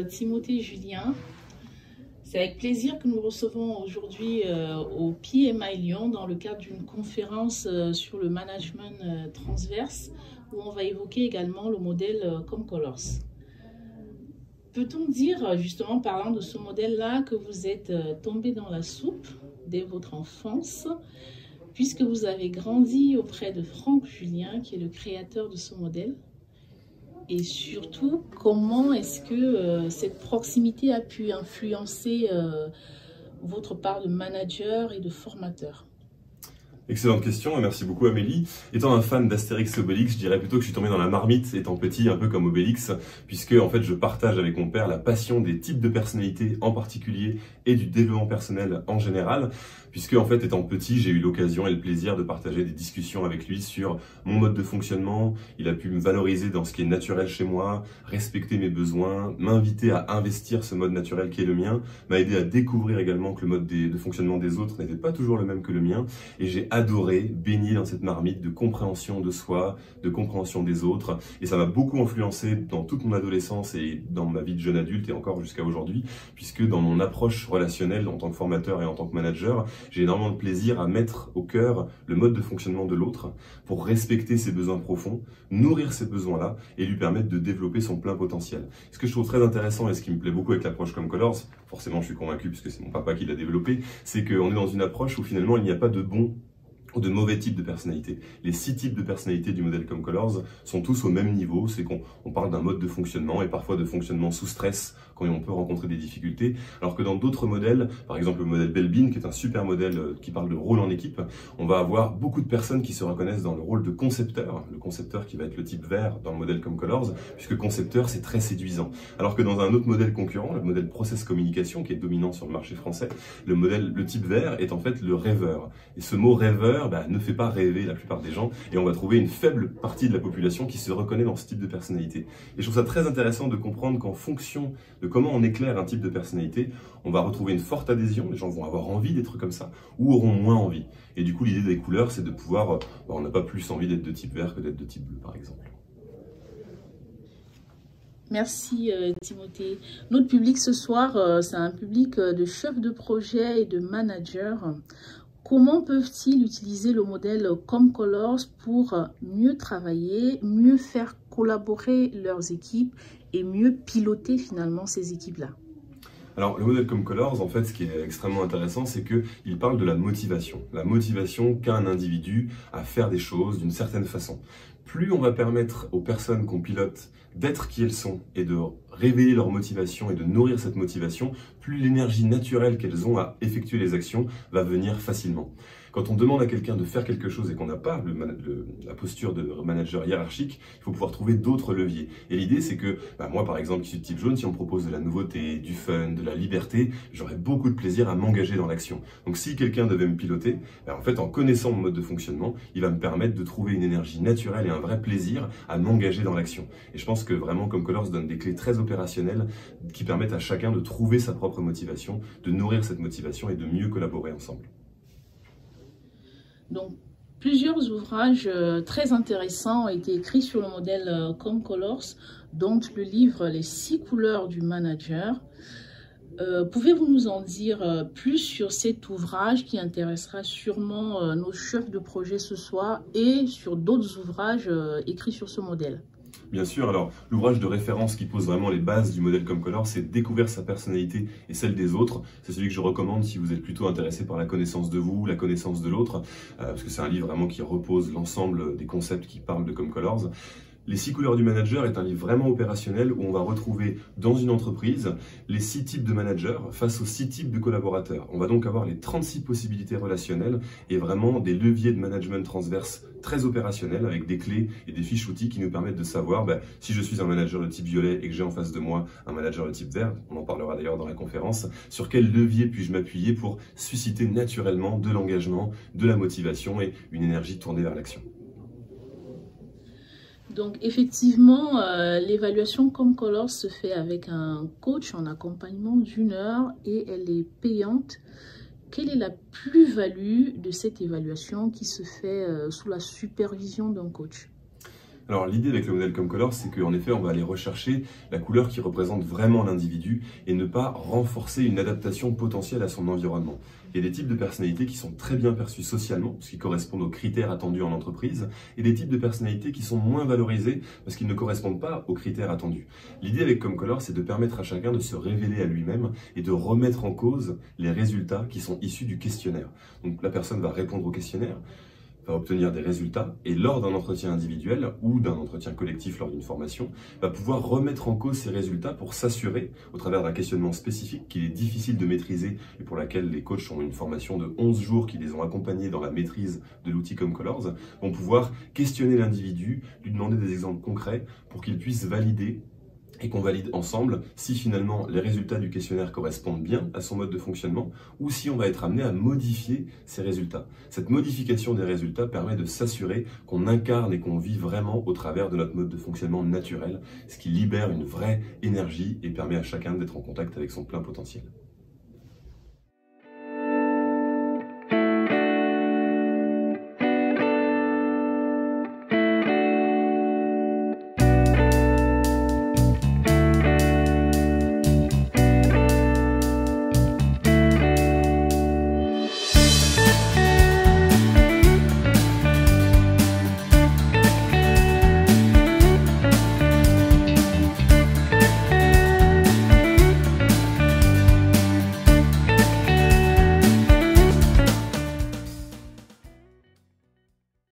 Timothée Julien. C'est avec plaisir que nous recevons aujourd'hui au PMI Lyon dans le cadre d'une conférence sur le management transverse où on va évoquer également le modèle Comcolors. Peut-on dire, justement, parlant de ce modèle-là, que vous êtes tombé dans la soupe dès votre enfance, puisque vous avez grandi auprès de Franck Julien, qui est le créateur de ce modèle? Et surtout, comment est-ce que cette proximité a pu influencer votre part de manager et de formateur? Excellente question et merci beaucoup Amélie. Étant un fan d'Astérix et Obélix, je dirais plutôt que je suis tombé dans la marmite étant petit, un peu comme Obélix, puisque en fait je partage avec mon père la passion des types de personnalités en particulier et du développement personnel en général, puisque en fait étant petit j'ai eu l'occasion et le plaisir de partager des discussions avec lui sur mon mode de fonctionnement. Il a pu me valoriser dans ce qui est naturel chez moi, respecter mes besoins, m'inviter à investir ce mode naturel qui est le mien, m'a aidé à découvrir également que le mode de fonctionnement des autres n'était pas toujours le même que le mien, et j'ai adoré baigner dans cette marmite de compréhension de soi, de compréhension des autres, et ça m'a beaucoup influencé dans toute mon adolescence et dans ma vie de jeune adulte et encore jusqu'à aujourd'hui, puisque dans mon approche relationnelle en tant que formateur et en tant que manager, j'ai énormément de plaisir à mettre au cœur le mode de fonctionnement de l'autre pour respecter ses besoins profonds, nourrir ces besoins-là et lui permettre de développer son plein potentiel. Ce que je trouve très intéressant et ce qui me plaît beaucoup avec l'approche Comcolors, forcément je suis convaincu puisque c'est mon papa qui l'a développé, c'est qu'on est dans une approche où finalement il n'y a pas de bon ou de mauvais types de personnalités. Les 6 types de personnalités du modèle Comcolors sont tous au même niveau, c'est qu'on parle d'un mode de fonctionnement et parfois de fonctionnement sous stress quand on peut rencontrer des difficultés, alors que dans d'autres modèles, par exemple le modèle Belbin, qui est un super modèle qui parle de rôle en équipe, on va avoir beaucoup de personnes qui se reconnaissent dans le rôle de concepteur, le concepteur qui va être le type vert dans le modèle Comcolors, puisque concepteur c'est très séduisant. Alors que dans un autre modèle concurrent, le modèle Process Communication, qui est dominant sur le marché français, le type vert est en fait le rêveur. Et ce mot rêveur ne fait pas rêver la plupart des gens, et on va trouver une faible partie de la population qui se reconnaît dans ce type de personnalité. Et je trouve ça très intéressant de comprendre qu'en fonction de comment on éclaire un type de personnalité, on va retrouver une forte adhésion, les gens vont avoir envie d'être comme ça, ou auront moins envie. Et du coup, l'idée des couleurs, c'est de pouvoir, on n'a pas plus envie d'être de type vert que d'être de type bleu, par exemple. Merci Timothée. Notre public ce soir, c'est un public de chefs de projet et de managers. Comment peuvent-ils utiliser le modèle Comcolors pour mieux travailler, mieux faire collaborer leurs équipes et mieux piloter finalement ces équipes-là? Alors, le modèle Comcolors, en fait, ce qui est extrêmement intéressant, c'est qu'il parle de la motivation qu'a un individu à faire des choses d'une certaine façon. Plus on va permettre aux personnes qu'on pilote d'être qui elles sont et de révéler leur motivation et de nourrir cette motivation, plus l'énergie naturelle qu'elles ont à effectuer les actions va venir facilement. Quand on demande à quelqu'un de faire quelque chose et qu'on n'a pas la posture de manager hiérarchique, il faut pouvoir trouver d'autres leviers. Et l'idée, c'est que moi, par exemple, qui suis de type jaune, si on me propose de la nouveauté, du fun, de la liberté, j'aurais beaucoup de plaisir à m'engager dans l'action. Donc si quelqu'un devait me piloter, en fait, en connaissant mon mode de fonctionnement, il va me permettre de trouver une énergie naturelle et un vrai plaisir à m'engager dans l'action. Et je pense que vraiment, Comcolors donne des clés très opérationnelles qui permettent à chacun de trouver sa propre motivation, de nourrir cette motivation et de mieux collaborer ensemble. Donc, plusieurs ouvrages très intéressants ont été écrits sur le modèle Comcolors, dont le livre « Les 6 couleurs du manager ». Pouvez-vous nous en dire plus sur cet ouvrage qui intéressera sûrement nos chefs de projet ce soir et sur d'autres ouvrages écrits sur ce modèle? Bien sûr, alors l'ouvrage de référence qui pose vraiment les bases du modèle Comcolors, c'est Découvrir sa personnalité et celle des autres. C'est celui que je recommande si vous êtes plutôt intéressé par la connaissance de vous, la connaissance de l'autre, parce que c'est un livre vraiment qui repose l'ensemble des concepts qui parlent de Comcolors. Les 6 couleurs du manager est un livre vraiment opérationnel où on va retrouver dans une entreprise les 6 types de managers face aux 6 types de collaborateurs. On va donc avoir les 36 possibilités relationnelles et vraiment des leviers de management transverse très opérationnels avec des clés et des fiches outils qui nous permettent de savoir si je suis un manager de type violet et que j'ai en face de moi un manager de type vert, on en parlera d'ailleurs dans la conférence, sur quel levier puis-je m'appuyer pour susciter naturellement de l'engagement, de la motivation et une énergie tournée vers l'action. Donc, effectivement, l'évaluation Comcolors se fait avec un coach en accompagnement d'1 heure et elle est payante. Quelle est la plus-value de cette évaluation qui se fait sous la supervision d'un coach? Alors l'idée avec le modèle ComeColors, c'est qu'en effet, on va aller rechercher la couleur qui représente vraiment l'individu et ne pas renforcer une adaptation potentielle à son environnement. Il y a des types de personnalités qui sont très bien perçus socialement, ce qui correspond aux critères attendus en entreprise, et des types de personnalités qui sont moins valorisés parce qu'ils ne correspondent pas aux critères attendus. L'idée avec ComeColors, c'est de permettre à chacun de se révéler à lui-même et de remettre en cause les résultats qui sont issus du questionnaire. Donc la personne va répondre au questionnaire, va obtenir des résultats et lors d'un entretien individuel ou d'un entretien collectif lors d'une formation, va pouvoir remettre en cause ces résultats pour s'assurer, au travers d'un questionnement spécifique qu'il est difficile de maîtriser et pour laquelle les coachs ont une formation de 11 jours qui les ont accompagnés dans la maîtrise de l'outil ComeColors, vont pouvoir questionner l'individu, lui demander des exemples concrets pour qu'il puisse valider et qu'on valide ensemble si finalement les résultats du questionnaire correspondent bien à son mode de fonctionnement ou si on va être amené à modifier ces résultats. Cette modification des résultats permet de s'assurer qu'on incarne et qu'on vit vraiment au travers de notre mode de fonctionnement naturel, ce qui libère une vraie énergie et permet à chacun d'être en contact avec son plein potentiel.